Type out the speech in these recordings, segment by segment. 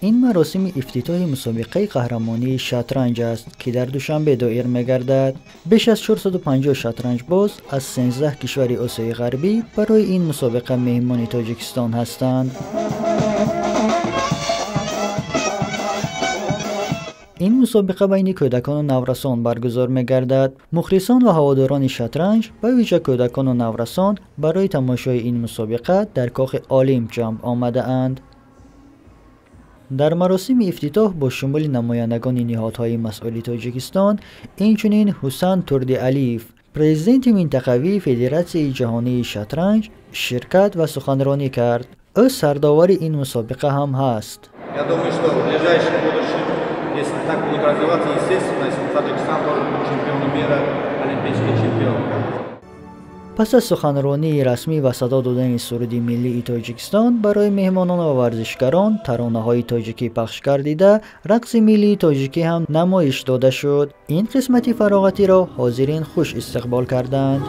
این مراسم افتتاح مسابقه قهرمانی شطرنج است که در دوشنبه دایر می‌گردد. بیش از 450 شطرنج باز از 13 کشور آسیای غربی برای این مسابقه مهمان تاجیکستان هستند. این مسابقه بین کودکان و نورسان برگزار می‌گردد. مخلصان و هواداران شطرنج به ویژه کودکان و نورسان برای تماشای این مسابقه در کاخ المپ جمع آمده اند. در مراسم افتتاح با شمول نمایندگان نهادهای مسئول تاجیکستان، اینچنین حسین توردیعلیف، پرزیدنت منطقوی فدراسیون جهانی شطرنج، شرکت و سخنرانی کرد. او سرداور این مسابقه هم هست. Если так будет развиваться, естественно, если Таджикистан должен быть чемпионом мира, олимпийский чемпион. پس از سخنرانی رسمی و صدا دادن سرود ملی تاجیکستان برای مهمانان و ورزشکاران ترانه‌های تاجیکی پخش گردیده، رقص ملی تاجیکی هم نمایش داده شد. این قسمت فراغتی را حاضرین خوش استقبال کردند.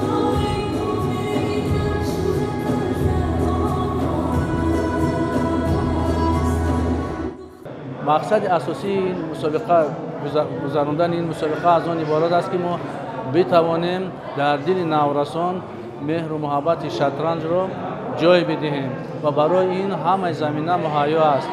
مقصد اساسی این مسابقه گذراندن این مسابقه از آن عبارت است که ما بتوانیم در دل نورسان مهر و محبت شطرنج را جای بدهیم و برای این همه زمینه مهیا است.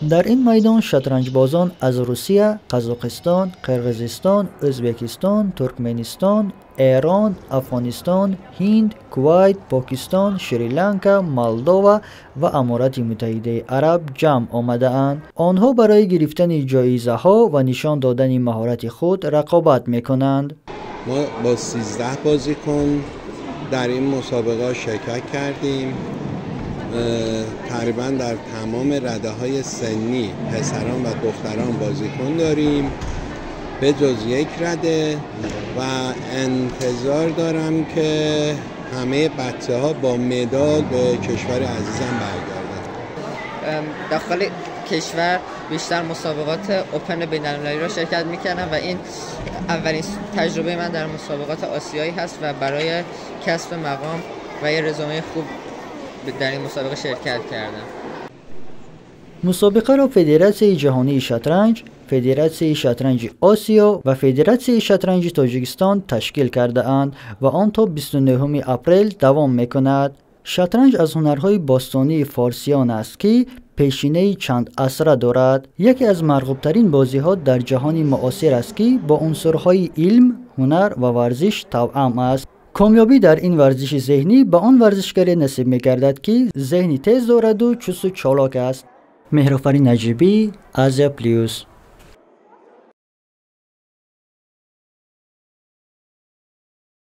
در این میدان شطرنج بازان از روسیه، قزاقستان، قرقیزستان، ازبکستان، ترکمنستان، ایران، افغانستان، هند، کویت، پاکستان، شریلانکا، مالدووا و امارات متحده عرب جمع آمده اند. آنها برای گرفتن جایزه ها و نشان دادن مهارت خود رقابت می کنند. ما با 13 بازیکن در این مسابقه شرکت کردیم. تقریبا در تمام رده‌های سنی پسران و دختران بازیکن داریم به جز یک رده و انتظار دارم که همه بچه‌ها با مدال به کشور عزیزم برگردن. داخل کشور بیشتر مسابقات اوپن بین‌المللی را شرکت می‌کردم و این اولین تجربه من در مسابقات آسیایی هست و برای کسب مقام و یه رزومه خوب در این مسابقه شرکت کردم. مسابقه را فدراسیون جهانی شطرنج، فدراسیون شطرنج آسیا و فدراسیون شطرنج تاجیکستان تشکیل کرده اند و آن تا 29 اپریل دوام می‌کند. شطرنج از هنرهای باستانی فارسیان است که پیشینه چند عصره دارد. یکی از مرغوب‌ترین بازی‌ها در جهان معاصر است که با عنصرهای علم، هنر و ورزش توأم است. کامیابی در این ورزش ذهنی به آن ورزشکار نصیب می‌گردد که ذهنی تیز دارد و چست و چالاک است. مهرآفرین نجیبی، آسیا پلیوس.